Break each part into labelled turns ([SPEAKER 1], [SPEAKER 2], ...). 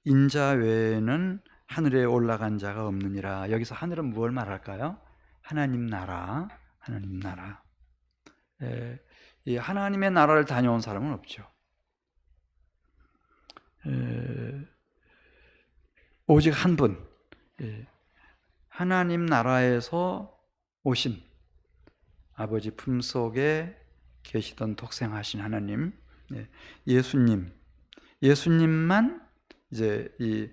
[SPEAKER 1] 인자 외에는 하늘에 올라간 자가 없느니라. 여기서 하늘은 무엇을 말할까요? 하나님 나라, 하나님 나라. 이 하나님의 나라를 다녀온 사람은 없죠. 오직 한 분, 하나님 나라에서 오신 아버지 품속에 계시던 독생하신 하나님, 예수님, 예수님만 이제 이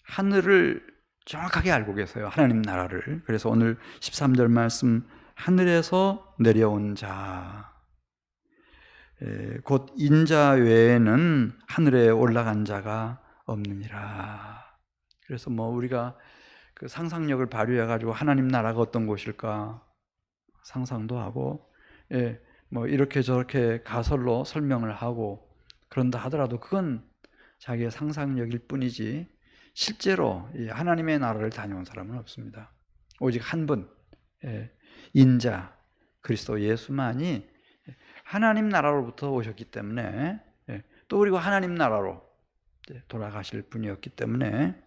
[SPEAKER 1] 하늘을 정확하게 알고 계세요. 하나님 나라를. 그래서 오늘 13절 말씀, 하늘에서 내려온 자, 곧 인자 외에는 하늘에 올라간 자가 없느니라. 그래서 우리가 그 상상력을 발휘해 가지고 하나님 나라가 어떤 곳일까 상상도 하고, 이렇게 저렇게 가설로 설명을 하고 그런다 하더라도 그건 자기의 상상력일 뿐이지 실제로 이 하나님의 나라를 다녀온 사람은 없습니다. 오직 한 분, 인자 그리스도 예수만이 하나님 나라로부터 오셨기 때문에, 또 그리고 하나님 나라로 돌아가실 분이었기 때문에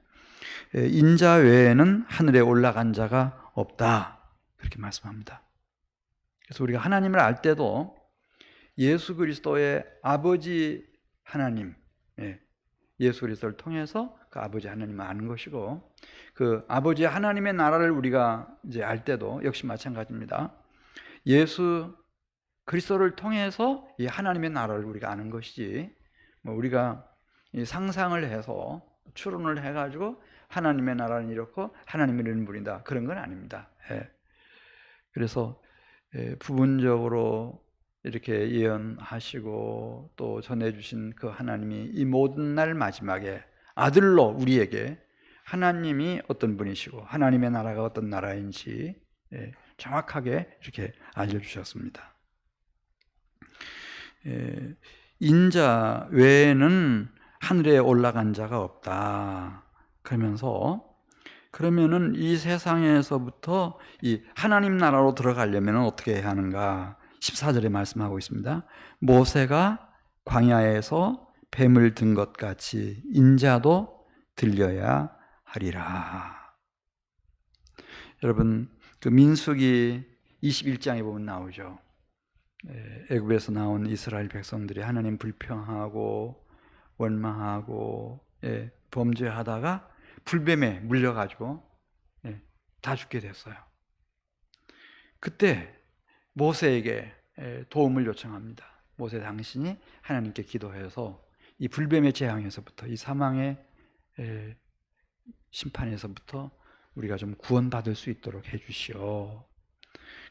[SPEAKER 1] 인자 외에는 하늘에 올라간 자가 없다, 그렇게 말씀합니다. 그래서 우리가 하나님을 알 때도 예수 그리스도의 아버지 하나님, 예수 그리스도를 통해서 그 아버지 하나님을 아는 것이고, 그 아버지 하나님의 나라를 우리가 이제 알 때도 역시 마찬가지입니다. 예수 그리스도를 통해서 이 하나님의 나라를 우리가 아는 것이지, 우리가 이 상상을 해서 추론을 해가지고 하나님의 나라는 이렇고 하나님의 이름을 부린다, 그런 건 아닙니다. 그래서 부분적으로 이렇게 예언하시고 또 전해주신 그 하나님이 이 모든 날 마지막에 아들로 우리에게 하나님이 어떤 분이시고 하나님의 나라가 어떤 나라인지 정확하게 이렇게 알려주셨습니다. 인자 외에는 하늘에 올라간 자가 없다. 그러면은 이 세상에서부터 이 하나님 나라로 들어가려면 어떻게 해야 하는가? 14절에 말씀하고 있습니다. 모세가 광야에서 뱀을 든 것 같이 인자도 들려야 하리라. 여러분, 그 민수기 21장에 보면 나오죠. 애굽에서 나온 이스라엘 백성들이 하나님 불평하고 원망하고 범죄하다가 불뱀에 물려가지고 다 죽게 됐어요. 그때 모세에게 도움을 요청합니다. 모세 당신이 하나님께 기도해서 이 불뱀의 재앙에서부터, 이 사망의 심판에서부터 우리가 좀 구원받을 수 있도록 해주시오.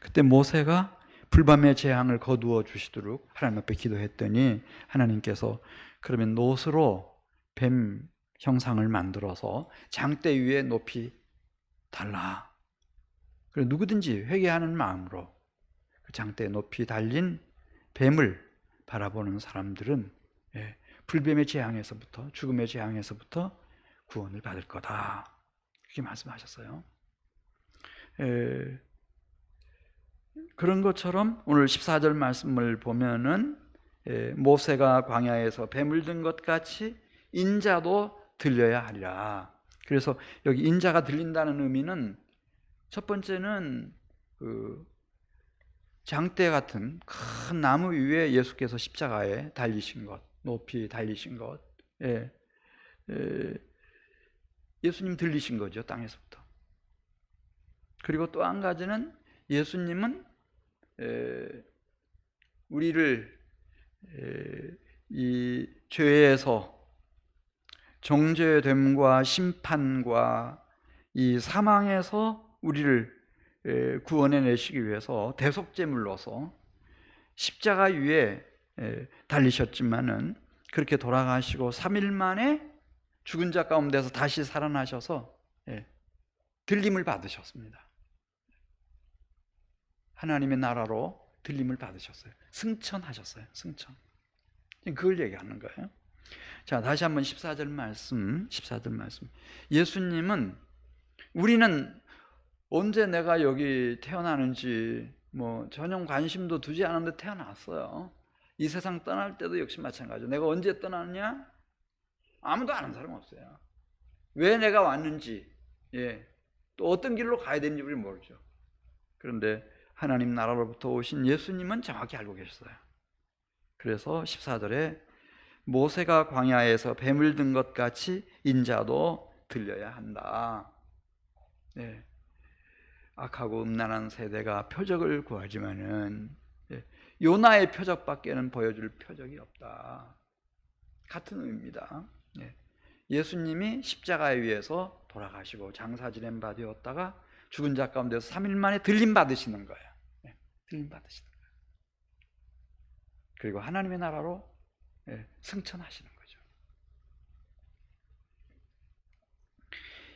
[SPEAKER 1] 그때 모세가 불뱀의 재앙을 거두어 주시도록 하나님 앞에 기도했더니 하나님께서 그러면 놋으로 뱀 형상을 만들어서 장대 위에 높이 달라. 그리고 누구든지 회개하는 마음으로 그 장대에 높이 달린 뱀을 바라보는 사람들은 불뱀의 재앙에서부터, 죽음의 재앙에서부터 구원을 받을 거다, 그렇게 말씀하셨어요. 그런 것처럼 오늘 14절 말씀을 보면은 모세가 광야에서 뱀을 든 것 같이 인자도 들려야 하리라. 그래서 여기 인자가 들린다는 의미는 첫 번째는 그 장대 같은 큰 나무 위에 예수께서 십자가에 달리신 것, 높이 달리신 것, 예수님 들리신 거죠, 땅에서부터. 그리고 또 한 가지는 예수님은 우리를 이 죄에서 정죄됨과 심판과 이 사망에서 우리를 구원해 내시기 위해서 대속제물로서 십자가 위에 달리셨지만은 그렇게 돌아가시고 3일 만에 죽은 자 가운데서 다시 살아나셔서 들림을 받으셨습니다. 하나님의 나라로 들림을 받으셨어요. 승천하셨어요. 승천. 그걸 얘기하는 거예요. 자, 다시 한번 14절 말씀. 예수님은, 우리는 언제 내가 여기 태어나는지 전혀 관심도 두지 않은데 태어났어요. 이 세상 떠날 때도 역시 마찬가지죠. 내가 언제 떠나느냐? 아무도 아는 사람 없어요. 왜 내가 왔는지, 또 어떤 길로 가야 되는지 우리 모르죠. 그런데 하나님 나라로부터 오신 예수님은 정확히 알고 계셨어요. 그래서 14절에 모세가 광야에서 뱀을 든 것 같이 인자도 들려야 한다. 악하고 음란한 세대가 표적을 구하지만은 요나의 표적밖에는 보여줄 표적이 없다. 같은 의미입니다. 예수님이 십자가에 위해서 돌아가시고 장사 지낸 바 되었다가 죽은 자 가운데서 3일 만에 들림 받으시는 거예요. 들림 받으시는 거예요. 그리고 하나님의 나라로 승천하시는 거죠.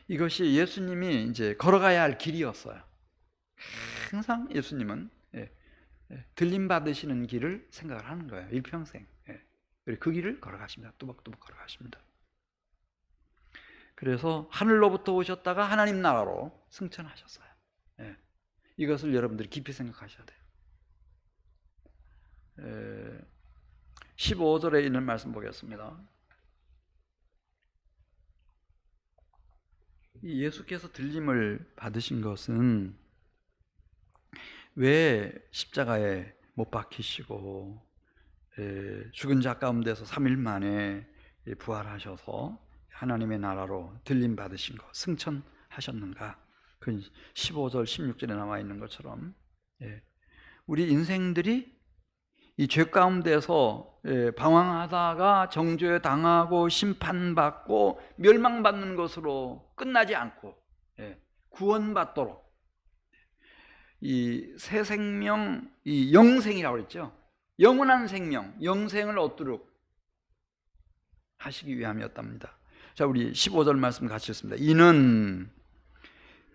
[SPEAKER 1] 이것이 예수님이 이제 걸어가야 할 길이었어요. 항상 예수님은 들림 받으시는 길을 생각을 하는 거예요. 일평생. 그리고 그 길을 걸어가십니다. 뚜벅뚜벅 걸어가십니다. 그래서 하늘로부터 오셨다가 하나님 나라로 승천하셨어요. 이것을 여러분들이 깊이 생각하셔야 돼요. 15절에 있는 말씀 보겠습니다. 이 예수께서 들림을 받으신 것은 왜 십자가에 못 박히시고 죽은 자 가운데서 3일 만에 부활하셔서 하나님의 나라로 들림 받으신 것, 승천하셨는가? 그 15절, 16절에 나와 있는 것처럼 우리 인생들이 이 죄 가운데서 방황하다가 정죄 당하고 심판받고 멸망받는 것으로 끝나지 않고 구원받도록 이 새 생명, 이 영생이라고 그랬죠. 영원한 생명, 영생을 얻도록 하시기 위함이었답니다. 자, 우리 15절 말씀 같이 읽습니다. 이는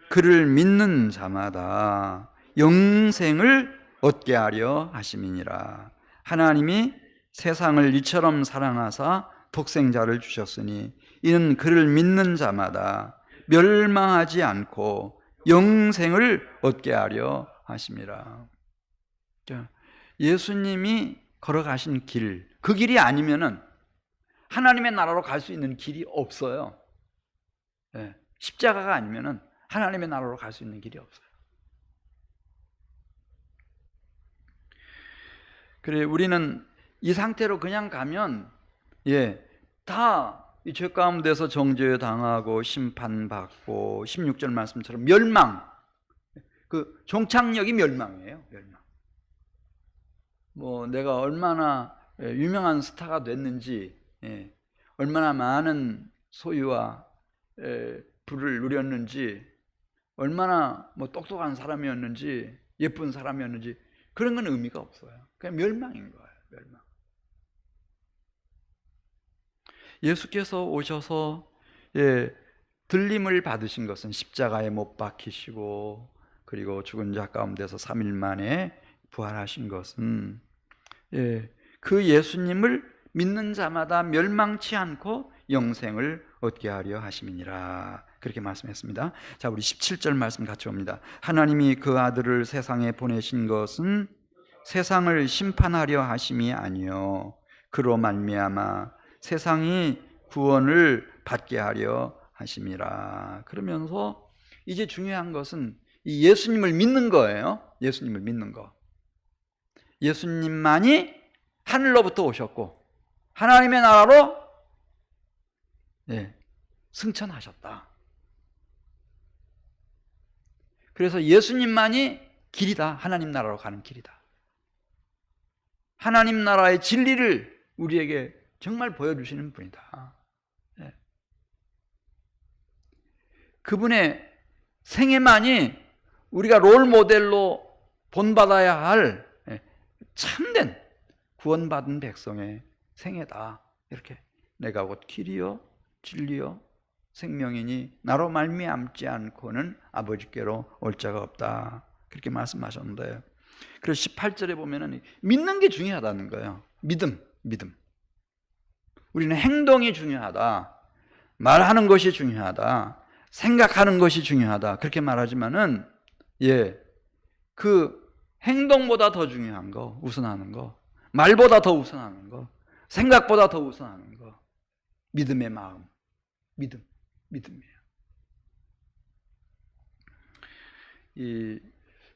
[SPEAKER 1] 그를 믿는 자마다 영생을 얻게 하려 하심이니라. 하나님이 세상을 이처럼 사랑하사 독생자를 주셨으니 이는 그를 믿는 자마다 멸망하지 않고 영생을 얻게 하려 하심이라. 예수님이 걸어가신 길, 그 길이 아니면은 하나님의 나라로 갈 수 있는 길이 없어요. 십자가가 아니면은 하나님의 나라로 갈 수 있는 길이 없어요. 그래, 우리는 이 상태로 그냥 가면 다 이 죄 가운데서 정죄 당하고 심판받고 16절 말씀처럼 멸망, 그 종착역이 멸망이에요. 멸망. 뭐 내가 얼마나 유명한 스타가 됐는지, 얼마나 많은 소유와 부를 누렸는지, 얼마나 뭐 똑똑한 사람이었는지, 예쁜 사람이었는지 그런 건 의미가 없어요. 그냥 멸망인 거예요. 멸망. 예수께서 오셔서 들림을 받으신 것은 십자가에 못 박히시고 그리고 죽은 자 가운데서 3일 만에 부활하신 것은 그 예수님을 믿는 자마다 멸망치 않고 영생을 얻게 하려 하심이니라. 그렇게 말씀했습니다. 자, 우리 17절 말씀 같이 봅니다. 하나님이 그 아들을 세상에 보내신 것은 세상을 심판하려 하심이 아니요 그로 말미암아 세상이 구원을 받게 하려 하심이라. 그러면서 이제 중요한 것은 이 예수님을 믿는 거예요. 예수님을 믿는 거. 예수님만이 하늘로부터 오셨고 하나님의 나라로 승천하셨다. 그래서 예수님만이 길이다. 하나님 나라로 가는 길이다. 하나님 나라의 진리를 우리에게 정말 보여주시는 분이다. 그분의 생애만이 우리가 롤 모델로 본받아야 할 참된 구원받은 백성의 생애다. 이렇게 내가 곧 길이요 진리요 생명이니 나로 말미암지 않고는 아버지께로 올 자가 없다. 그렇게 말씀하셨는데, 그래서 18절에 보면은 믿는 게 중요하다는 거예요. 믿음. 우리는 행동이 중요하다, 말하는 것이 중요하다, 생각하는 것이 중요하다 그렇게 말하지만은 그 행동보다 더 중요한 거, 우선하는 거 말보다 더 우선하는 거, 생각보다 더 우선하는 거. 믿음의 마음, 믿음이에요.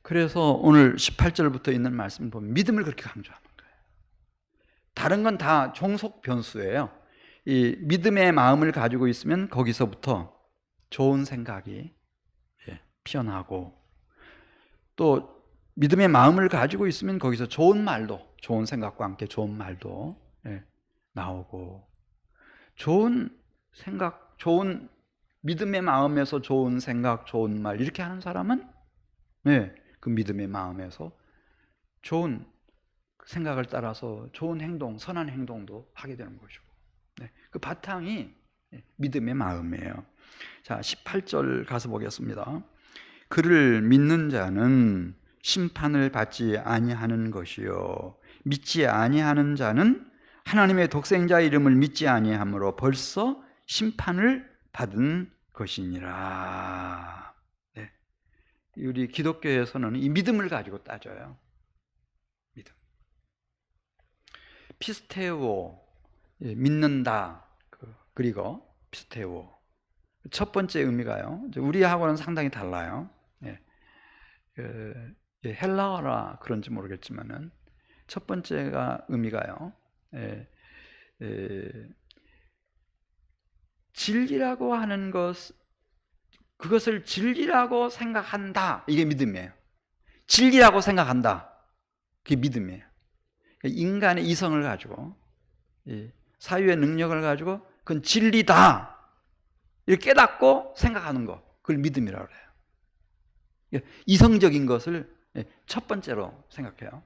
[SPEAKER 1] 그래서 오늘 18절부터 있는 말씀 보면 믿음을 그렇게 강조하는 거예요. 다른 건 다 종속 변수예요. 이 믿음의 마음을 가지고 있으면 거기서부터 좋은 생각이 피어나고, 또 믿음의 마음을 가지고 있으면 거기서 좋은 말도, 좋은 생각과 함께 좋은 말도 나오고, 좋은 생각, 좋은 믿음의 마음에서 좋은 생각, 좋은 말 이렇게 하는 사람은 그 믿음의 마음에서 좋은 생각을 따라서 좋은 행동, 선한 행동도 하게 되는 것이고, 그 바탕이 믿음의 마음이에요. 자, 18절 가서 보겠습니다. 그를 믿는 자는 심판을 받지 아니하는 것이요 믿지 아니하는 자는 하나님의 독생자 이름을 믿지 아니하므로 벌써 심판을 받은 것이니라. 우리 기독교에서는 이 믿음을 가지고 따져요. 믿음. 피스테오, 믿는다. 그리고 피스테오. 첫 번째 의미가요, 우리하고는 상당히 달라요. 헬라어라 그런지 모르겠지만은 첫 번째가 의미가요, 진리라고 하는 것, 그것을 진리라고 생각한다. 이게 믿음이에요. 진리라고 생각한다. 그게 믿음이에요. 인간의 이성을 가지고, 사유의 능력을 가지고 그건 진리다 이렇게 깨닫고 생각하는 거, 그걸 믿음이라고 해요. 이성적인 것을 첫 번째로 생각해요.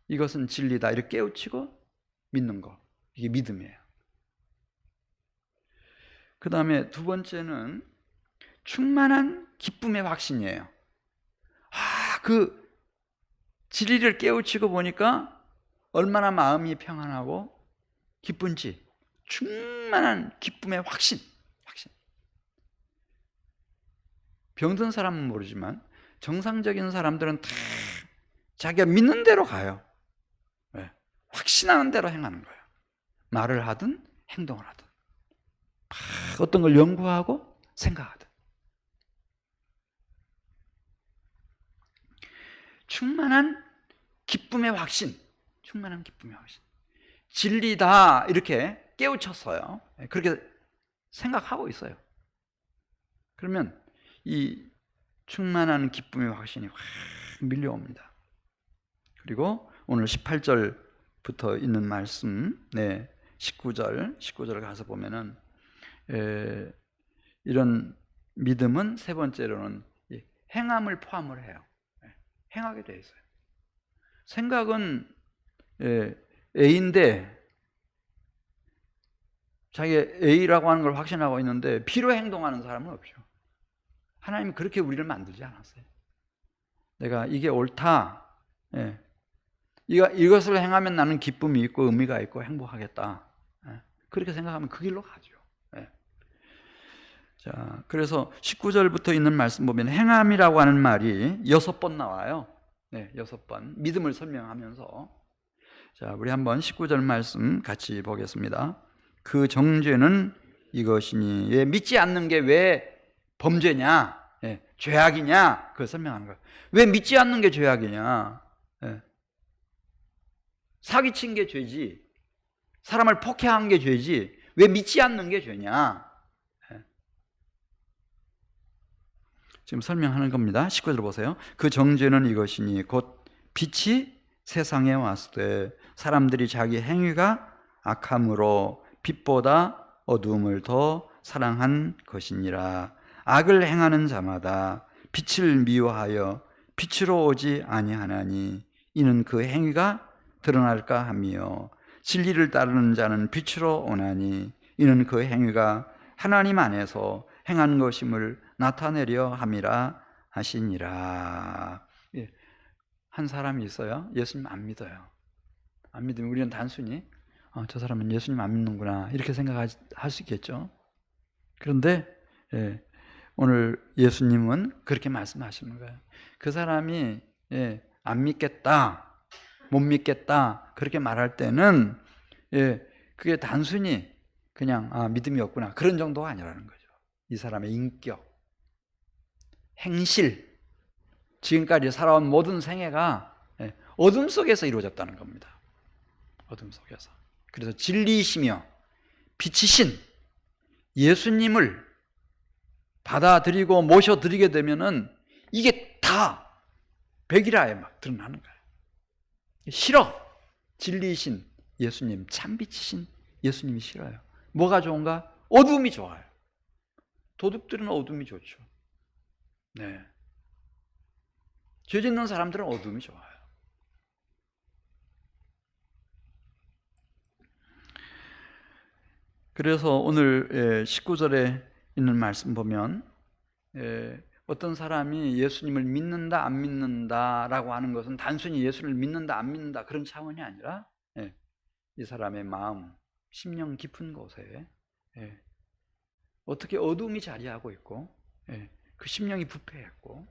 [SPEAKER 1] 이것은 진리다 이렇게 깨우치고 믿는 거, 이게 믿음이에요. 그 다음에 두 번째는 충만한 기쁨의 확신이에요. 그 진리를 깨우치고 보니까 얼마나 마음이 평안하고 기쁜지, 충만한 기쁨의 확신. 병든 사람은 모르지만 정상적인 사람들은 다 자기가 믿는 대로 가요. 확신하는 대로 행하는 거예요. 말을 하든 행동을 하든, 어떤 걸 연구하고 생각하든. 충만한 기쁨의 확신, 진리다 이렇게 깨우쳤어요. 그렇게 생각하고 있어요. 그러면 이 충만한 기쁨의 확신이 확 밀려옵니다. 그리고 오늘 18절부터 있는 말씀, 19절 가서 보면은 이런 믿음은 세 번째로는 행함을 포함을 해요. 행하게 돼 있어요. 생각은 A인데 자기 A라고 하는 걸 확신하고 있는데 B로 행동하는 사람은 없죠. 하나님은 그렇게 우리를 만들지 않았어요. 내가 이게 옳다, 이것을 행하면 나는 기쁨이 있고 의미가 있고 행복하겠다, 그렇게 생각하면 그 길로 가죠. 자, 그래서 19절부터 있는 말씀 보면 행함이라고 하는 말이 6번 나와요. 6번 믿음을 설명하면서. 자, 우리 한번 19절 말씀 같이 보겠습니다. 그 정죄는 이것이니, 믿지 않는 게 왜 범죄냐, 죄악이냐, 그걸 설명하는 거예요. 왜 믿지 않는 게 죄악이냐? 사기친 게 죄지, 사람을 폭행한 게 죄지, 왜 믿지 않는 게 죄냐? 지금 설명하는 겁니다. 19절 보세요. 그 정죄는 이것이니 곧 빛이 세상에 왔을 때 사람들이 자기 행위가 악함으로 빛보다 어두움을 더 사랑한 것이니라. 악을 행하는 자마다 빛을 미워하여 빛으로 오지 아니하나니 이는 그 행위가 드러날까 하며, 진리를 따르는 자는 빛으로 오나니 이는 그 행위가 하나님 안에서 행한 것임을 나타내려 함이라 하시니라. 한 사람이 있어요. 예수님 안 믿어요. 안 믿으면 우리는 단순히 저 사람은 예수님 안 믿는구나 이렇게 생각할 수 있겠죠. 그런데 오늘 예수님은 그렇게 말씀하시는 거예요. 그 사람이 안 믿겠다, 못 믿겠다 그렇게 말할 때는 그게 단순히 그냥 믿음이 없구나 그런 정도가 아니라는 거죠. 이 사람의 인격, 행실, 지금까지 살아온 모든 생애가 어둠 속에서 이루어졌다는 겁니다. 어둠 속에서. 그래서 진리이시며 빛이신 예수님을 받아들이고 모셔드리게 되면은 이게 다 백일화에 막 드러나는 거예요. 싫어. 진리이신 예수님, 참빛이신 예수님이 싫어요. 뭐가 좋은가? 어둠이 좋아요. 도둑들은 어둠이 좋죠. 네. 죄 짓는 사람들은 어둠이 좋아요. 그래서 오늘 19절에 있는 말씀 보면 어떤 사람이 예수님을 믿는다 안 믿는다라고 하는 것은 단순히 예수를 믿는다 안 믿는다 그런 차원이 아니라 이 사람의 마음, 심령 깊은 곳에 어떻게 어둠이 자리하고 있고 그 심령이 부패했고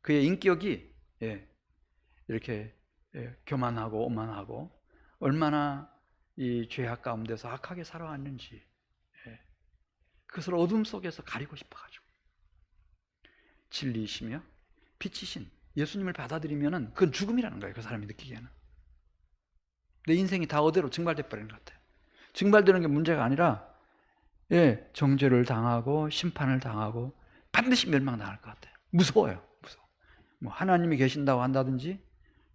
[SPEAKER 1] 그의 인격이 이렇게 교만하고 오만하고 얼마나 이 죄악 가운데서 악하게 살아왔는지 그것을 어둠 속에서 가리고 싶어가지고 진리이시며 빛이신 예수님을 받아들이면은 그건 죽음이라는 거예요. 그 사람이 느끼기에는 내 인생이 다 어디로 증발돼 버리는 것 같아요. 증발되는 게 문제가 아니라 정죄를 당하고 심판을 당하고 반드시 멸망당할 것 같아요. 무서워요. 무서워. 뭐 하나님이 계신다고 한다든지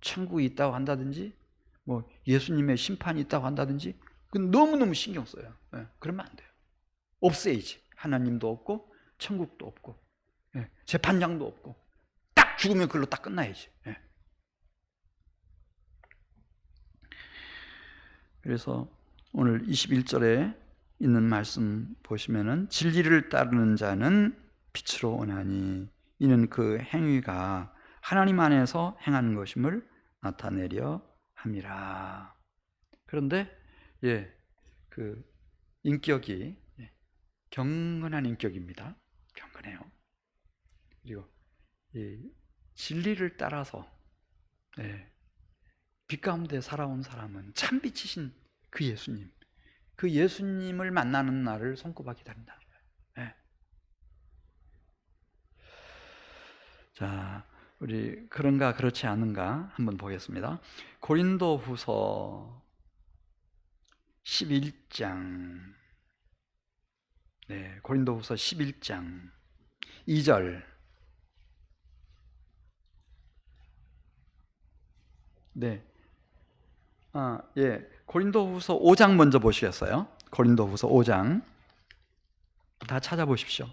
[SPEAKER 1] 천국이 있다고 한다든지 뭐 예수님의 심판이 있다고 한다든지 그건 너무너무 신경 써요. 그러면 안 돼요. 없애야지. 하나님도 없고 천국도 없고 재판장도 없고 딱 죽으면 그걸로 딱 끝나야지. 그래서 오늘 21절에 있는 말씀 보시면은 진리를 따르는 자는 빛으로 오나니 이는 그 행위가 하나님 안에서 행하는 것임을 나타내려 함이라. 그런데 그 인격이 경건한 인격입니다. 경건해요. 그리고 진리를 따라서 빛 가운데 살아온 사람은 참 빛이신 그 예수님, 그 예수님을 만나는 날을 손꼽아 기다린다는 거예요. 자, 우리 그런가 그렇지 않은가 한번 보겠습니다. 고린도후서 11장 고린도후서 11장 2절 고린도후서 5장 먼저 보시겠어요? 고린도후서 5장 다 찾아보십시오.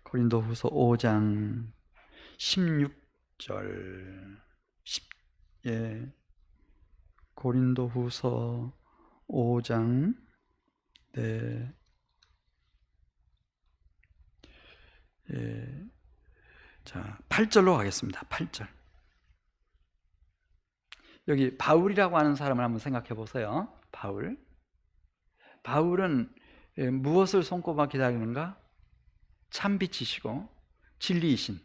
[SPEAKER 1] 고린도후서 5장 16절 고린도후서 5장 자 8절로 가겠습니다. 8절. 여기 바울이라고 하는 사람을 한번 생각해 보세요. 바울은 무엇을 손꼽아 기다리는가? 참빛이시고 진리이신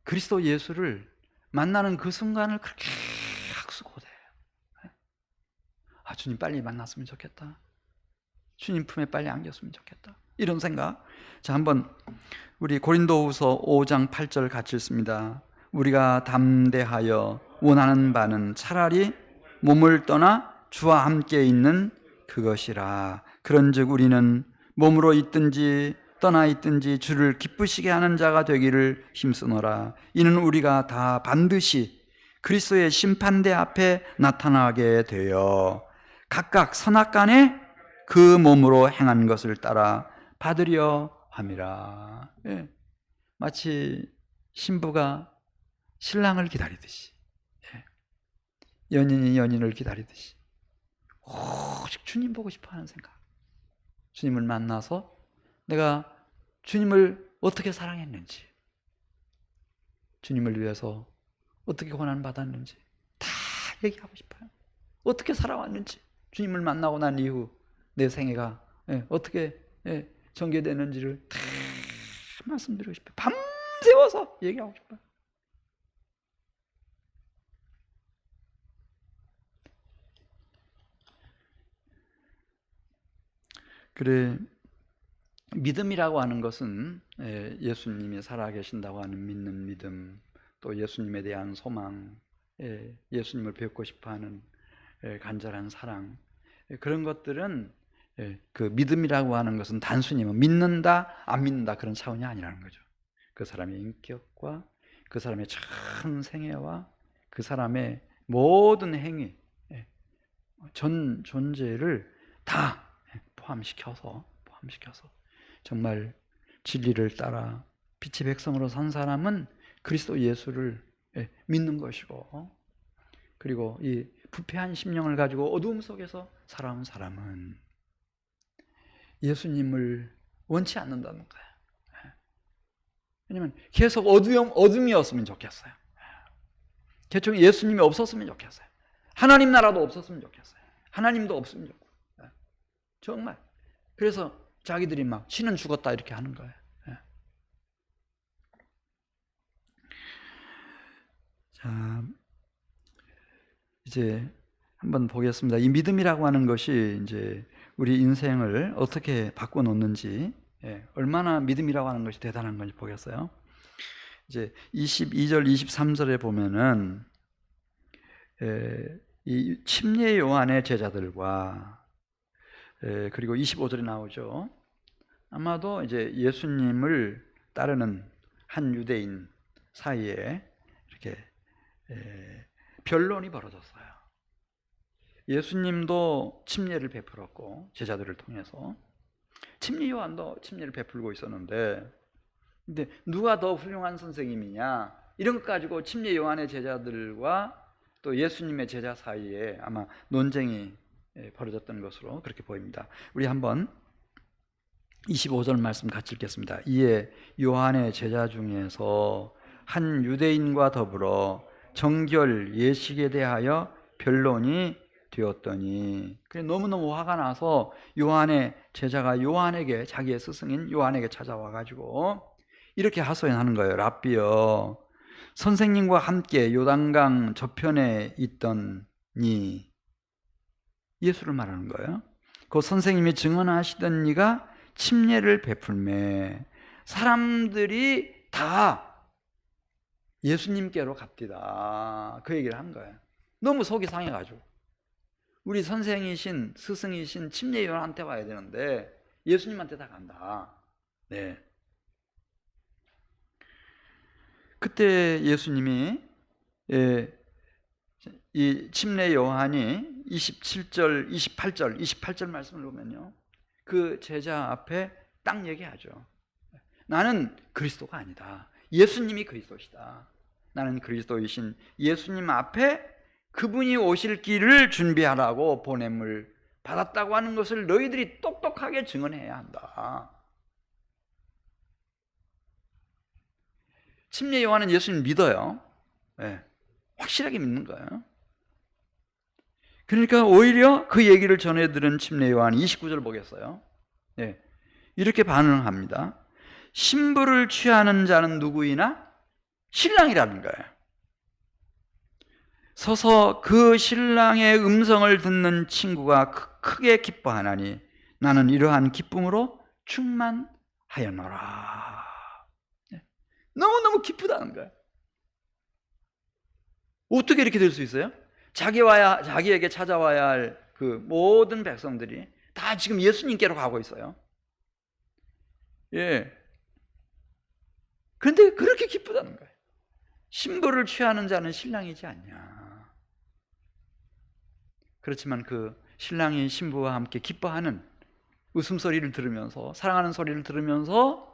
[SPEAKER 1] 그리스도 예수를 만나는 그 순간을 그렇게 학수고대해요. 주님 빨리 만났으면 좋겠다. 주님 품에 빨리 안겼으면 좋겠다. 이런 생각. 자, 한번 우리 고린도후서 5장 8절 같이 읽습니다. 우리가 담대하여 원하는 바는 차라리 몸을 떠나 주와 함께 있는 그것이라. 그런즉 우리는 몸으로 있든지 떠나 있든지 주를 기쁘시게 하는 자가 되기를 힘쓰노라. 이는 우리가 다 반드시 그리스도의 심판대 앞에 나타나게 되어 각각 선악간에 그 몸으로 행한 것을 따라 받으려 함이라. 마치 신부가 신랑을 기다리듯이, 연인이 연인을 기다리듯이 오직 주님 보고 싶어하는 생각. 주님을 만나서 내가 주님을 어떻게 사랑했는지, 주님을 위해서 어떻게 고난받았는지 다 얘기하고 싶어요. 어떻게 살아왔는지, 주님을 만나고 난 이후 내 생애가 어떻게 전개되는지를 다 말씀드리고 싶어요. 밤새워서 얘기하고 싶어요. 그래, 믿음이라고 하는 것은 예수님이 살아계신다고 하는 믿는 믿음, 또 예수님에 대한 소망, 예수님을 뵙고 싶어하는 간절한 사랑, 그런 것들은 그 믿음이라고 하는 것은 단순히 뭐 믿는다 안 믿는다 그런 차원이 아니라는 거죠. 그 사람의 인격과 그 사람의 전 생애와 그 사람의 모든 행위, 전 존재를 다 포함시켜서 정말 진리를 따라 빛의 백성으로 산 사람은 그리스도 예수를 믿는 것이고, 그리고 이 부패한 심령을 가지고 어두움 속에서 살아온 사람은 예수님을 원치 않는다는 거예요. 왜냐면 계속 어둠이었으면 좋겠어요. 계속 예수님이 없었으면 좋겠어요. 하나님 나라도 없었으면 좋겠어요. 하나님도 없으면 좋겠어요. 정말. 그래서 자기들이 막 신은 죽었다 이렇게 하는 거예요. 자, 이제 한번 보겠습니다. 이 믿음이라고 하는 것이 이제 우리 인생을 어떻게 바꿔놓는지, 얼마나 믿음이라고 하는 것이 대단한 건지 보겠어요. 이제 22절, 23절에 보면은 이 침례 요한의 제자들과 그리고 25절에 나오죠. 아마도 이제 예수님을 따르는 한 유대인 사이에 이렇게 변론이 벌어졌어요. 예수님도 침례를 베풀었고 제자들을 통해서 침례 요한도 침례를 베풀고 있었는데, 근데 누가 더 훌륭한 선생님이냐 이런 것 가지고 침례 요한의 제자들과 또 예수님의 제자 사이에 아마 논쟁이 벌어졌던 것으로 그렇게 보입니다. 우리 한번 25절 말씀 같이 읽겠습니다. 이에 요한의 제자 중에서 한 유대인과 더불어 정결 예식에 대하여 변론이 되었더니, 너무너무 화가 나서 요한의 제자가 요한에게, 자기의 스승인 요한에게 찾아와 가지고 이렇게 하소연하는 거예요. 랍비여, 선생님과 함께 요단강 저편에 있던 예수를 말하는 거예요. 그 선생님이 증언하시던 이가 침례를 베풀매 사람들이 다 예수님께로 갑디다, 그 얘기를 한 거예요. 너무 속이 상해가지고 우리 선생이신 스승이신 침례 요한한테 와야 되는데 예수님한테 다 간다. 네. 그때 예수님이 이 침례 요한이 27절, 28절 말씀을 보면요, 그 제자 앞에 딱 얘기하죠. 나는 그리스도가 아니다. 예수님이 그리스도시다. 나는 그리스도이신 예수님 앞에 그분이 오실 길을 준비하라고 보냄을 받았다고 하는 것을 너희들이 똑똑하게 증언해야 한다. 침례 요한은 예수님 믿어요. 확실하게 믿는 거예요. 그러니까 오히려 그 얘기를 전해들은 침례 요한 29절 보겠어요. 이렇게 반응합니다. 신부를 취하는 자는 누구이나 신랑이라는 거예요. 서서 그 신랑의 음성을 듣는 친구가 크게 기뻐하나니 나는 이러한 기쁨으로 충만하였노라. 너무너무 기쁘다는 거예요. 어떻게 이렇게 될 수 있어요? 자기에게 찾아와야 할 그 모든 백성들이 다 지금 예수님께로 가고 있어요. 그런데 그렇게 기쁘다는 거예요. 신부를 취하는 자는 신랑이지 않냐. 그렇지만 그 신랑이 신부와 함께 기뻐하는 웃음소리를 들으면서, 사랑하는 소리를 들으면서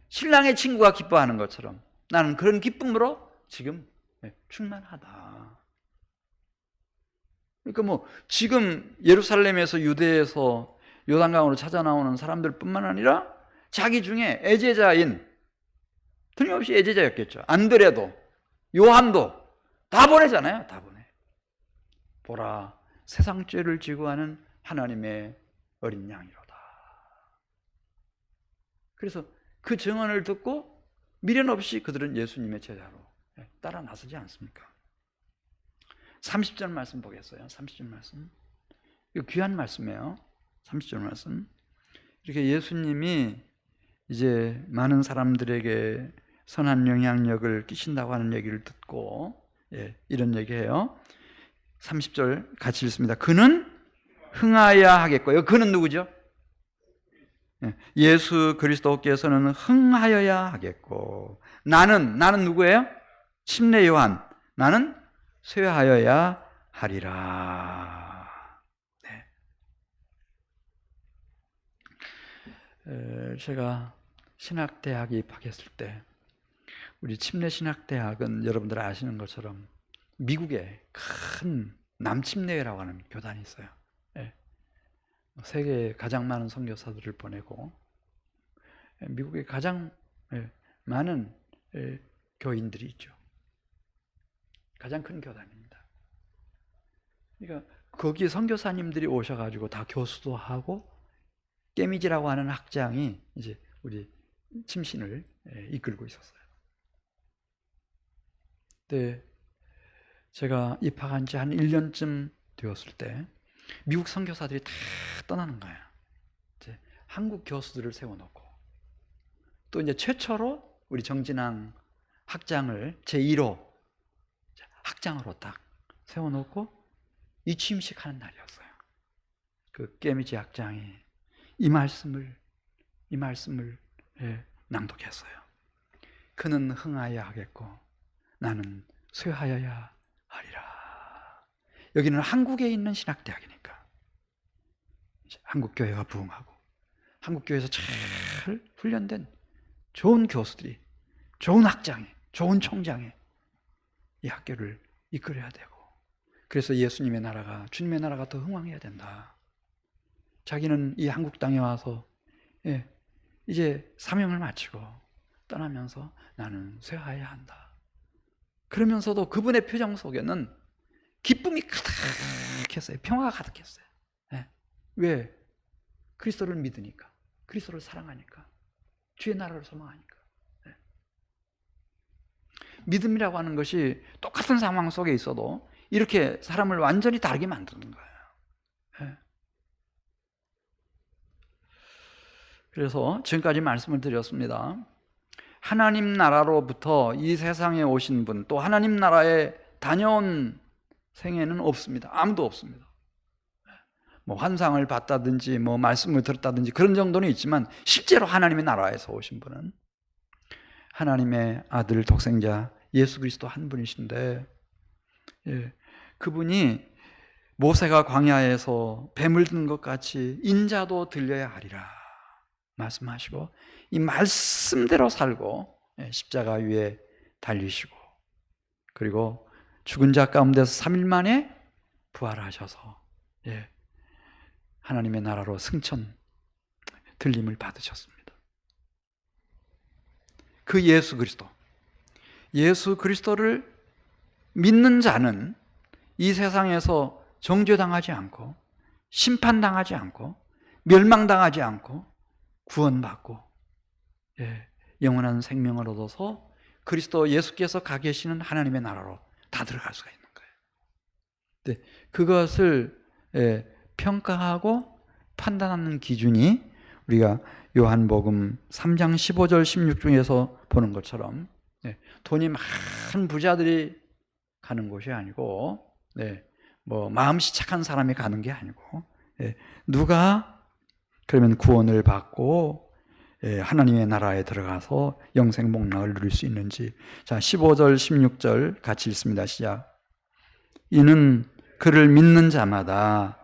[SPEAKER 1] 신랑의 친구가 기뻐하는 것처럼 나는 그런 기쁨으로 지금 충만하다. 그러니까 지금 예루살렘에서, 유대에서 요단강으로 찾아 나오는 사람들뿐만 아니라 자기 중에 애제자인, 틀림없이 애제자였겠죠, 안드레도 요한도 다 보내잖아요. 다 보내. 보라, 세상 죄를 지고 하는 하나님의 어린 양이로다. 그래서 그 증언을 듣고 미련 없이 그들은 예수님의 제자로 따라 나서지 않습니까? 30절 말씀 보겠어요. 30절 말씀. 이거 귀한 말씀이에요. 30절 말씀. 이렇게 예수님이 이제 많은 사람들에게 선한 영향력을 끼친다고 하는 얘기를 듣고 이런 얘기해요. 30절 같이 읽습니다. 그는 흥하여야 하겠고요. 그는 누구죠? 예수 그리스도께서는 흥하여야 하겠고, 나는 누구예요? 침례 요한. 나는 쇠하여야 하리라. 제가 신학대학에 입학했을 때, 우리 침례신학대학은 여러분들 아시는 것처럼 미국에 큰 남침례회라고 하는 교단이 있어요. 세계에 가장 많은 선교사들을 보내고 미국에 가장 많은 교인들이 있죠. 가장 큰 교단입니다. 그러니까 거기 선교사님들이 오셔가지고 다 교수도 하고 깨미지라고 하는 학장이 이제 우리 침신을 이끌고 있었어요. 그때 제가 입학한 지 한 1년쯤 되었을 때 미국 선교사들이 다 떠나는 거예요. 이제 한국 교수들을 세워놓고, 또 이제 최초로 우리 정진왕 학장을 제1호 학장으로 딱 세워놓고 이 취임식 하는 날이었어요. 그 깨미지 학장이 이 말씀을 낭독했어요. 그는 흥하여야 하겠고 나는 쇠하여야 하리라. 여기는 한국에 있는 신학대학이니까 한국 교회가 부흥하고 한국 교회에서 잘 훈련된 좋은 교수들이, 좋은 학장이, 좋은 총장이 이 학교를 이끌어야 되고, 그래서 예수님의 나라가, 주님의 나라가 더 흥왕해야 된다. 자기는 이 한국 땅에 와서 이제 사명을 마치고 떠나면서 나는 쇠하여야 한다. 그러면서도 그분의 표정 속에는 기쁨이 가득했어요. 평화가 가득했어요. 왜? 그리스도를 믿으니까, 그리스도를 사랑하니까, 주의 나라를 소망하니까. 믿음이라고 하는 것이 똑같은 상황 속에 있어도 이렇게 사람을 완전히 다르게 만드는 거예요. 그래서 지금까지 말씀을 드렸습니다. 하나님 나라로부터 이 세상에 오신 분, 또 하나님 나라에 다녀온 생애는 없습니다. 아무도 없습니다. 뭐 환상을 봤다든지 뭐 말씀을 들었다든지 그런 정도는 있지만, 실제로 하나님의 나라에서 오신 분은 하나님의 아들 독생자 예수 그리스도 한 분이신데, 그분이 모세가 광야에서 뱀을 든 것 같이 인자도 들려야 하리라 말씀하시고, 이 말씀대로 살고 십자가 위에 달리시고, 그리고 죽은 자 가운데서 3일 만에 부활하셔서 하나님의 나라로 승천 들림을 받으셨습니다. 그 예수 그리스도를 믿는 자는 이 세상에서 정죄당하지 않고 심판당하지 않고 멸망당하지 않고 구원받고 영원한 생명을 얻어서 그리스도 예수께서 가 계시는 하나님의 나라로 다 들어갈 수가 있는 거예요. 그것을 평가하고 판단하는 기준이 우리가 요한복음 3장 15절 16중에서 보는 것처럼 돈이 많은 부자들이 가는 곳이 아니고, 뭐 마음씨 착한 사람이 가는 게 아니고, 누가 그러면 구원을 받고 하나님의 나라에 들어가서 영생 복락을 누릴 수 있는지. 자, 15절 16절 같이 읽습니다. 시작. 이는 그를 믿는 자마다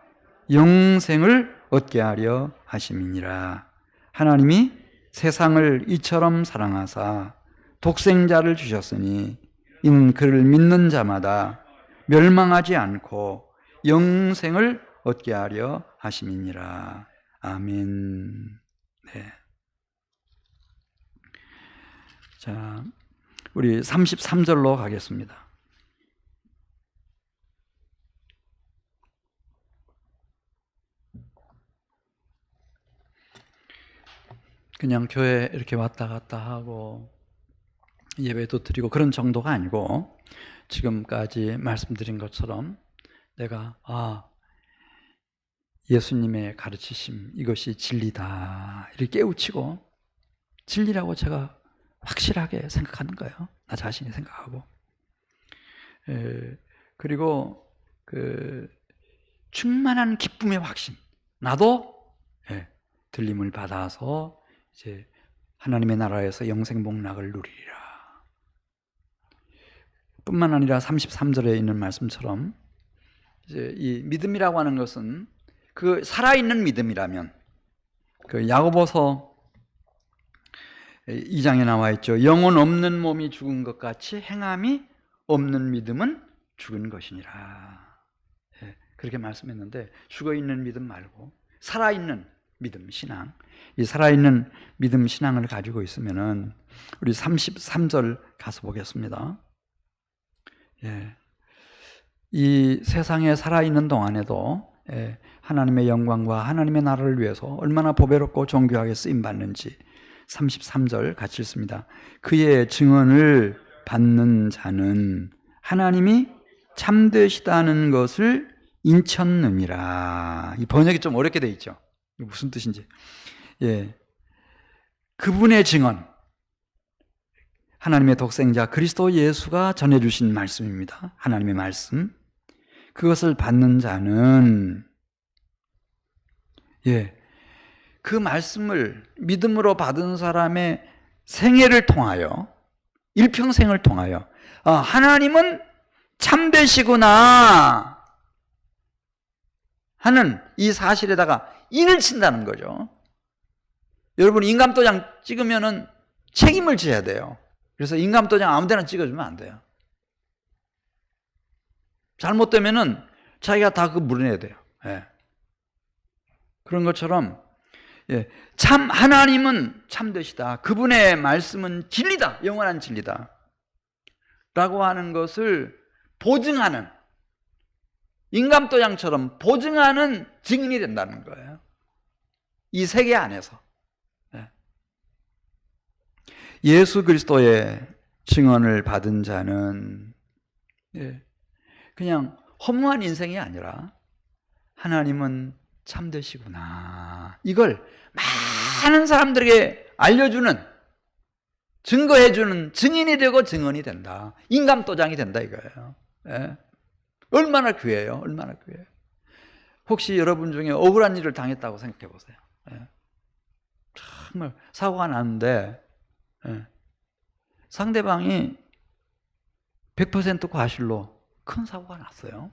[SPEAKER 1] 영생을 얻게 하려 하심이니라. 하나님이 세상을 이처럼 사랑하사 독생자를 주셨으니 이는 그를 믿는 자마다 멸망하지 않고 영생을 얻게 하려 하심이니라. 아멘. 자, 우리 33절로 가겠습니다. 그냥 교회 이렇게 왔다 갔다 하고 예배도 드리고 그런 정도가 아니고, 지금까지 말씀드린 것처럼 내가 예수님의 가르치심, 이것이 진리다 이렇게 깨우치고, 진리라고 제가 확실하게 생각하는 거예요. 나 자신이 생각하고. 그리고 그 충만한 기쁨의 확신, 나도 들림을 받아서 이제 하나님의 나라에서 영생복락을 누리리라. 뿐만 아니라 33절에 있는 말씀처럼 이제 이 믿음이라고 하는 것은 그 살아있는 믿음이라면, 그 야고보서 2장에 나와 있죠. 영혼 없는 몸이 죽은 것 같이 행함이 없는 믿음은 죽은 것이니라. 그렇게 말씀했는데, 죽어있는 믿음 말고 살아있는 믿음 신앙, 이 살아있는 믿음 신앙을 가지고 있으면은 우리 33절 가서 보겠습니다. 이 세상에 살아있는 동안에도 하나님의 영광과 하나님의 나라를 위해서 얼마나 보배롭고 존귀하게 쓰임받는지 33절 같이 읽습니다. 그의 증언을 받는 자는 하나님이 참되시다는 것을 인천음이라. 이 번역이 좀 어렵게 되어 있죠. 무슨 뜻인지. 그분의 증언, 하나님의 독생자 그리스도 예수가 전해주신 말씀입니다. 하나님의 말씀. 그것을 받는 자는 그 말씀을 믿음으로 받은 사람의 생애를 통하여, 일평생을 통하여 하나님은 참되시구나 하는 이 사실에다가 인을 친다는 거죠. 여러분, 인감도장 찍으면은 책임을 져야 돼요. 그래서 인감도장 아무 데나 찍어주면 안 돼요. 잘못되면은 자기가 다 그거 물어내야 돼요. 그런 것처럼 참 하나님은 참되시다, 그분의 말씀은 진리다, 영원한 진리다 라고 하는 것을 보증하는, 인감도장처럼 보증하는 증인이 된다는 거예요. 이 세계 안에서. 예수 그리스도의 증언을 받은 자는 그냥 허무한 인생이 아니라 하나님은 참되시구나, 이걸 많은 사람들에게 알려주는, 증거해주는 증인이 되고 증언이 된다, 인감도장이 된다 이거예요. 얼마나 귀해요. 얼마나 귀해요. 혹시 여러분 중에 억울한 일을 당했다고 생각해 보세요. 정말 사고가 났는데 상대방이 100% 과실로 큰 사고가 났어요.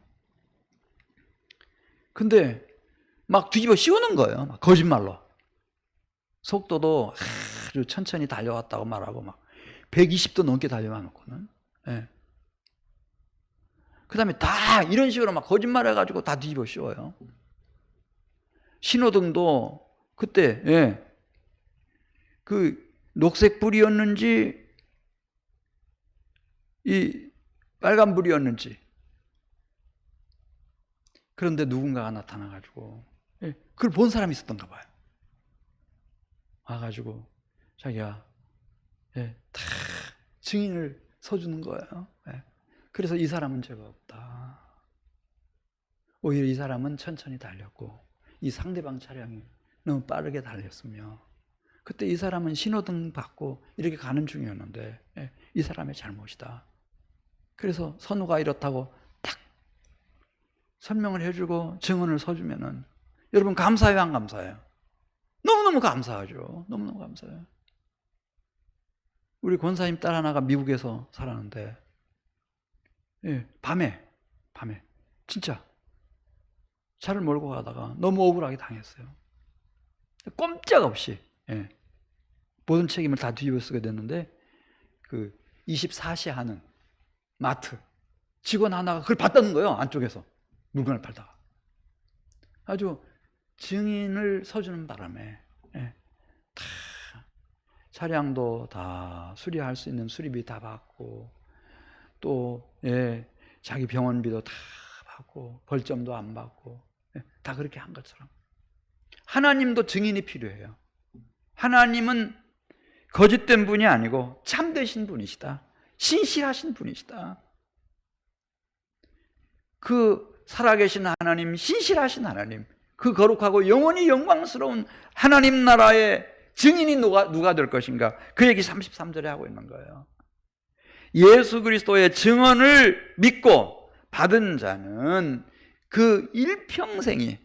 [SPEAKER 1] 근데 막 뒤집어 씌우는 거예요. 막 거짓말로. 속도도 아주 천천히 달려왔다고 말하고 막 120도 넘게 달려와놓고는. 그 다음에 다 이런 식으로 막 거짓말해가지고 다 뒤집어 씌워요. 신호등도 그때 그 녹색불이었는지 이 빨간불이었는지, 그런데 누군가가 나타나가지고 그걸 본 사람이 있었던가 봐요. 와가지고 자기가 다 증인을 서주는 거예요. 그래서 이 사람은 죄가 없다. 오히려 이 사람은 천천히 달렸고 이 상대방 차량이 너무 빠르게 달렸으며, 그때 이 사람은 신호등 받고 이렇게 가는 중이었는데 이 사람의 잘못이다. 그래서 선우가 이렇다고 딱 설명을 해주고 증언을 서주면은 여러분 감사해요, 안 감사해요? 너무너무 감사하죠. 너무너무 감사해요. 우리 권사님 딸 하나가 미국에서 살았는데 밤에 진짜 차를 몰고 가다가 너무 억울하게 당했어요. 꼼짝없이 모든 책임을 다 뒤집어 쓰게 됐는데, 그 24시 하는 마트 직원 하나가 그걸 봤다는 거예요. 안쪽에서 물건을 팔다가. 아주 증인을 서주는 바람에 다 차량도 다 수리할 수 있는 수리비 다 받고, 또 자기 병원비도 다 받고 벌점도 안 받고 다 그렇게 한 것처럼 하나님도 증인이 필요해요. 하나님은 거짓된 분이 아니고 참되신 분이시다, 신실하신 분이시다. 그 살아계신 하나님, 신실하신 하나님, 그 거룩하고 영원히 영광스러운 하나님 나라의 증인이 누가 될 것인가? 그 얘기 33절에 하고 있는 거예요. 예수 그리스도의 증언을 믿고 받은 자는 그 일평생이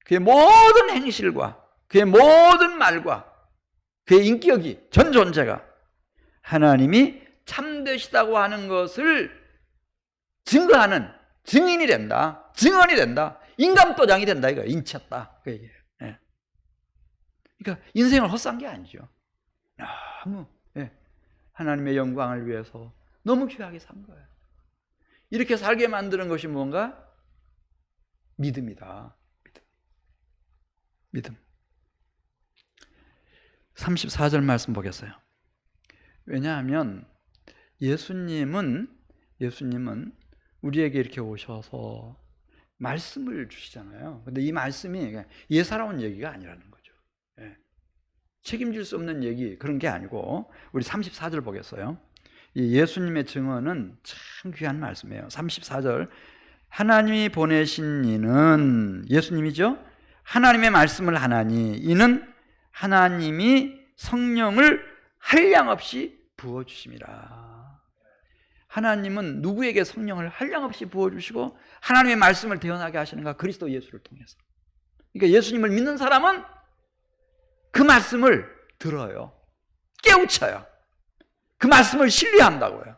[SPEAKER 1] 그의 모든 행실과 그의 모든 말과 그의 인격이 전 존재가 하나님이 참되시다고 하는 것을 증거하는 증인이 된다. 증언이 된다. 인감도장이 된다. 이거 인쳤다. 그 얘기예요. 예. 그러니까 인생을 헛산 게 아니죠. 너무 하나님의 영광을 위해서 너무 귀하게 산 거예요. 이렇게 살게 만드는 것이 뭔가? 믿음이다. 믿음. 34절 말씀 보겠어요. 왜냐하면 예수님은 우리에게 이렇게 오셔서 말씀을 주시잖아요. 근데 이 말씀이 예사로운 얘기가 아니라는 거죠. 책임질 수 없는 얘기, 그런 게 아니고, 우리 34절 보겠어요. 이 예수님의 증언은 참 귀한 말씀이에요. 34절. 하나님이 보내신 이는, 예수님이죠? 하나님의 말씀을 하나니 이는 하나님이 성령을 한량없이 부어주심이라. 하나님은 누구에게 성령을 한량없이 부어주시고 하나님의 말씀을 대언하게 하시는가? 그리스도 예수를 통해서. 그러니까 예수님을 믿는 사람은 그 말씀을 들어요. 깨우쳐요. 그 말씀을 신뢰한다고요.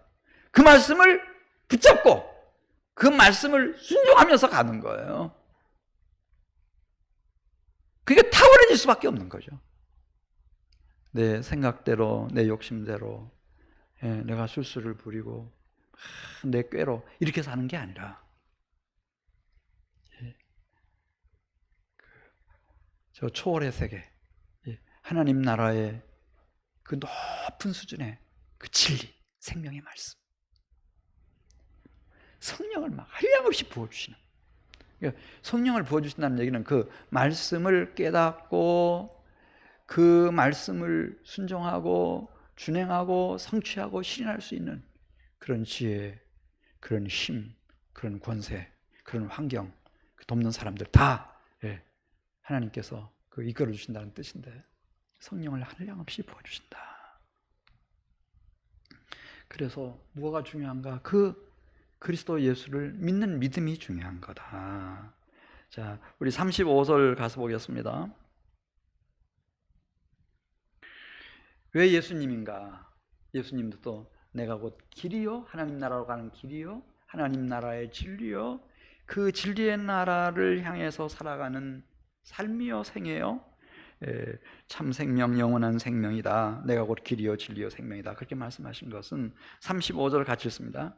[SPEAKER 1] 그 말씀을 붙잡고 그 말씀을 순종하면서 가는 거예요. 그게 탁월해질 수밖에 없는 거죠. 내 생각대로, 내 욕심대로, 내가 술수를 부리고 내 꾀로 이렇게 사는 게 아니라, 저 초월의 세계, 하나님 나라의 그 높은 수준의 그 진리, 생명의 말씀, 성령을 막 한량없이 부어주시는, 성령을 부어주신다는 얘기는 그 말씀을 깨닫고 그 말씀을 순종하고 준행하고 성취하고 실현할 수 있는 그런 지혜, 그런 힘, 그런 권세, 그런 환경, 돕는 사람들 다 하나님께서 그 이끌어 주신다는 뜻인데, 성령을 한량없이 부어주신다. 그래서 뭐가 중요한가? 그 그리스도 예수를 믿는 믿음이 중요한 거다. 자, 우리 35절 가서 보겠습니다. 왜 예수님인가? 예수님도 또 내가 곧 길이요, 하나님 나라로 가는 길이요, 하나님 나라의 진리요, 그 진리의 나라를 향해서 살아가는 삶이요, 생애요, 참 생명, 영원한 생명이다. 내가 곧 길이요, 진리요, 생명이다. 그렇게 말씀하신 것은 35절 같이 읽습니다.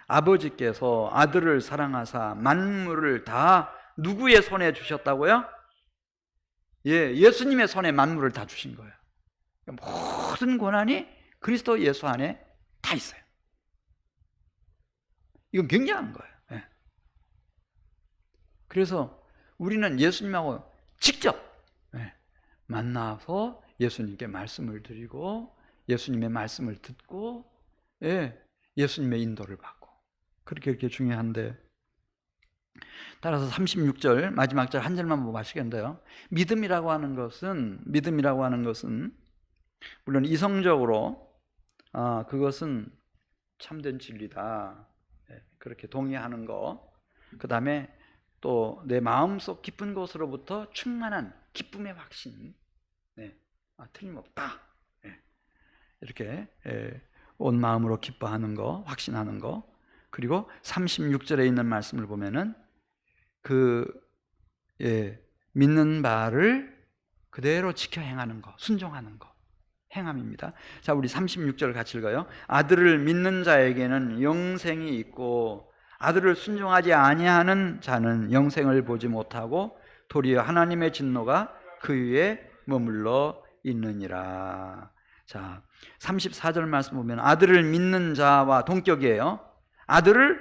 [SPEAKER 1] 아버지께서 아들을 사랑하사 만물을 다 누구의 손에 주셨다고요? 예수님의 손에 만물을 다 주신 거예요. 모든 권한이 그리스도 예수 안에 다 있어요. 이건 굉장한 거예요. 그래서 우리는 예수님하고 직접 만나서 예수님께 말씀을 드리고 예수님의 말씀을 듣고 예수님의 인도를 받고, 그렇게 중요한데, 따라서 36절 마지막 절 한 절만 보고 마시겠는데요. 믿음이라고 하는 것은 물론 이성적으로 그것은 참된 진리다, 그렇게 동의하는 거, 그 다음에 또 내 마음속 깊은 곳으로부터 충만한 기쁨의 확신, 틀림없다, 이렇게 온 마음으로 기뻐하는 거, 확신하는 거. 그리고 36절에 있는 말씀을 보면은 믿는 바를 그대로 지켜 행하는 거, 순종하는 거, 행함입니다. 자, 우리 36절 같이 읽어요. 아들을 믿는 자에게는 영생이 있고 아들을 순종하지 아니하는 자는 영생을 보지 못하고 도리어 하나님의 진노가 그 위에 머물러 있느니라. 자, 34절 말씀 보면 아들을 믿는 자와 동격이에요. 아들을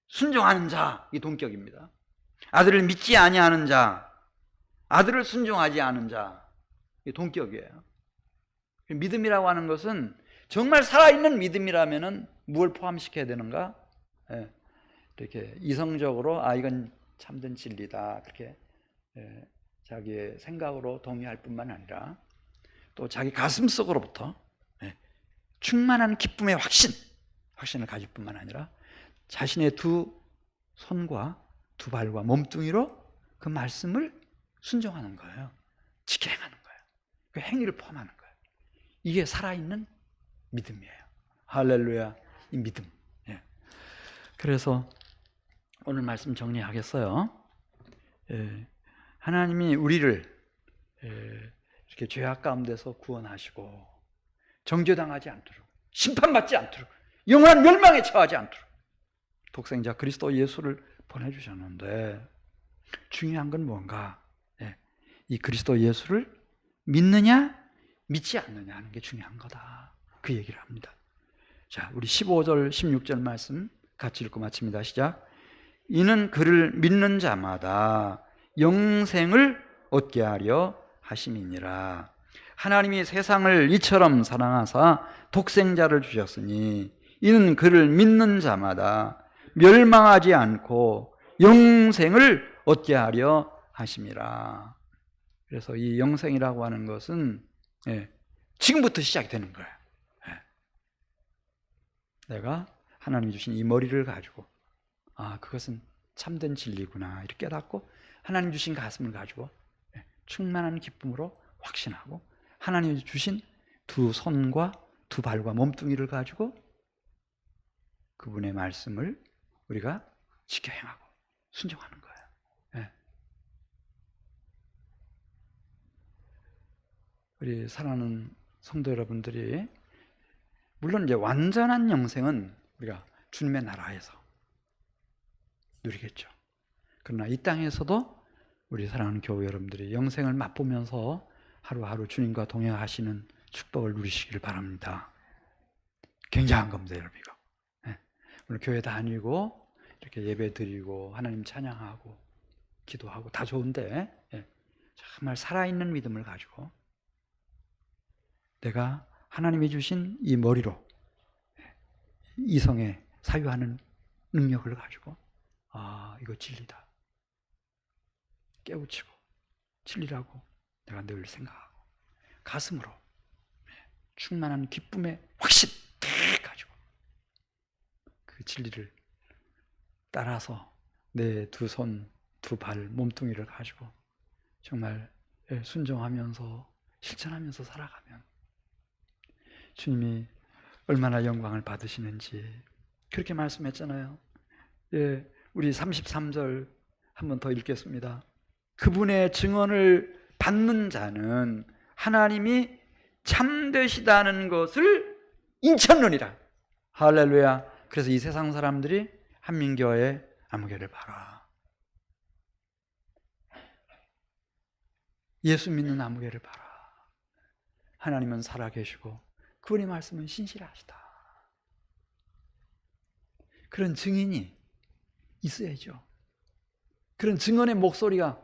[SPEAKER 1] 순종하는 자, 이 동격입니다. 아들을 믿지 아니하는 자, 아들을 순종하지 않은 자, 이 동격이에요. 믿음이라고 하는 것은 정말 살아있는 믿음이라면은 무엇을 포함시켜야 되는가? 이렇게 이성적으로 이건 참된 진리다, 그렇게 자기의 생각으로 동의할 뿐만 아니라 또 자기 가슴 속으로부터 충만한 기쁨의 확신을 가질 뿐만 아니라 자신의 두 손과 두 발과 몸뚱이로 그 말씀을 순종하는 거예요. 지켜 행하는 거예요. 그 행위를 포함하는 거예요. 이게 살아있는 믿음이에요. 할렐루야, 이 믿음. 그래서 오늘 말씀 정리하겠어요. 하나님이 우리를 이렇게 죄악 가운데서 구원하시고 정죄당하지 않도록, 심판받지 않도록, 영원한 멸망에 처하지 않도록 독생자 그리스도 예수를 보내주셨는데, 중요한 건 뭔가? 이 그리스도 예수를 믿느냐 믿지 않느냐 하는 게 중요한 거다, 그 얘기를 합니다. 자, 우리 15절 16절 말씀 같이 읽고 마칩니다. 시작. 이는 그를 믿는 자마다 영생을 얻게 하려 하심이니라. 하나님이 세상을 이처럼 사랑하사 독생자를 주셨으니 이는 그를 믿는 자마다 멸망하지 않고 영생을 얻게 하려 하심이라. 그래서 이 영생이라고 하는 것은 지금부터 시작이 되는 거예요. 내가 하나님이 주신 이 머리를 가지고 그것은 참된 진리구나 이렇게 깨닫고, 하나님 주신 가슴을 가지고 충만한 기쁨으로 확신하고, 하나님이 주신 두 손과 두 발과 몸뚱이를 가지고 그분의 말씀을 우리가 지켜 행하고 순종하는 거예요. 우리 사랑하는 성도 여러분들이, 물론 이제 완전한 영생은 우리가 주님의 나라에서 누리겠죠. 그러나 이 땅에서도 우리 사랑하는 교회 여러분들이 영생을 맛보면서 하루하루 주님과 동행하시는 축복을 누리시길 바랍니다. 굉장한 겁니다, 여러분. 이거. 오늘 교회 다니고 이렇게 예배 드리고 하나님 찬양하고 기도하고 다 좋은데, 정말 살아있는 믿음을 가지고 내가 하나님이 주신 이 머리로 이성에 사유하는 능력을 가지고 이거 진리다 깨우치고 진리라고 내가 늘 생각하고 가슴으로 충만한 기쁨의 확신 가지고 그 진리를 따라서 내 두 손, 두 발, 몸뚱이를 가지고 정말 순종하면서 실천하면서 살아가면 주님이 얼마나 영광을 받으시는지 그렇게 말씀했잖아요. 우리 33절 한 번 더 읽겠습니다. 그분의 증언을 받는 자는 하나님이 참되시다는 것을 인쳤느니라. 할렐루야. 그래서 이 세상 사람들이 한민교회의 아무개를 봐라. 예수 믿는 아무개를 봐라. 하나님은 살아계시고 그분의 말씀은 신실하시다. 그런 증인이 있어야죠. 그런 증언의 목소리가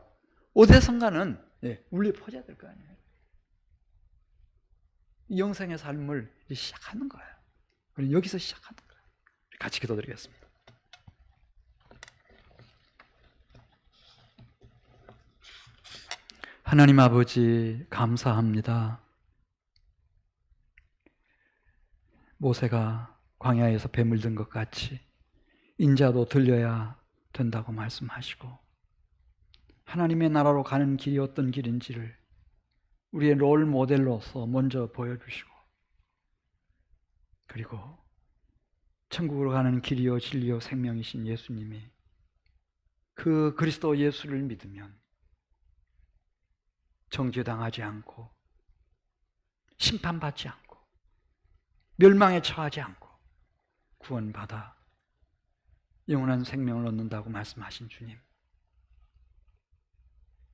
[SPEAKER 1] 어디선가는 울려 퍼져야 될 거 아니에요. 영생의 삶을 시작하는 거예요. 우리는 여기서 시작하는 거예요. 같이 기도드리겠습니다. 하나님 아버지, 감사합니다. 모세가 광야에서 뱀을 든 것 같이 인자도 들려야 된다고 말씀하시고, 하나님의 나라로 가는 길이 어떤 길인지를 우리의 롤 모델로서 먼저 보여주시고, 그리고 천국으로 가는 길이요 진리요 생명이신 예수님이 그 그리스도 예수를 믿으면 정죄당하지 않고 심판받지 않고 멸망에 처하지 않고 구원받아 영원한 생명을 얻는다고 말씀하신 주님,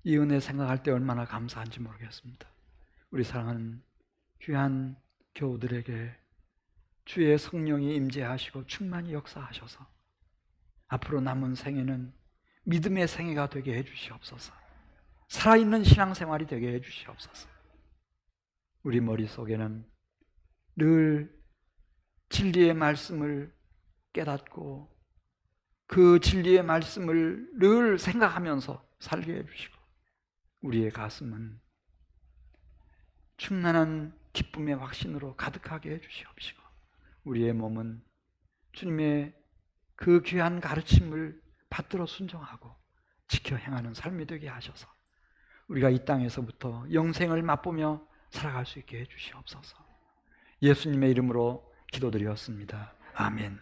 [SPEAKER 1] 이 은혜 생각할 때 얼마나 감사한지 모르겠습니다. 우리 사랑하는 귀한 교우들에게 주의 성령이 임재하시고 충만히 역사하셔서 앞으로 남은 생애는 믿음의 생애가 되게 해주시옵소서. 살아있는 신앙생활이 되게 해주시옵소서. 우리 머릿속에는 늘 진리의 말씀을 깨닫고 그 진리의 말씀을 늘 생각하면서 살게 해주시고, 우리의 가슴은 충만한 기쁨의 확신으로 가득하게 해주시옵시고, 우리의 몸은 주님의 그 귀한 가르침을 받들어 순종하고 지켜 행하는 삶이 되게 하셔서 우리가 이 땅에서부터 영생을 맛보며 살아갈 수 있게 해주시옵소서. 예수님의 이름으로 기도드렸습니다. 아멘.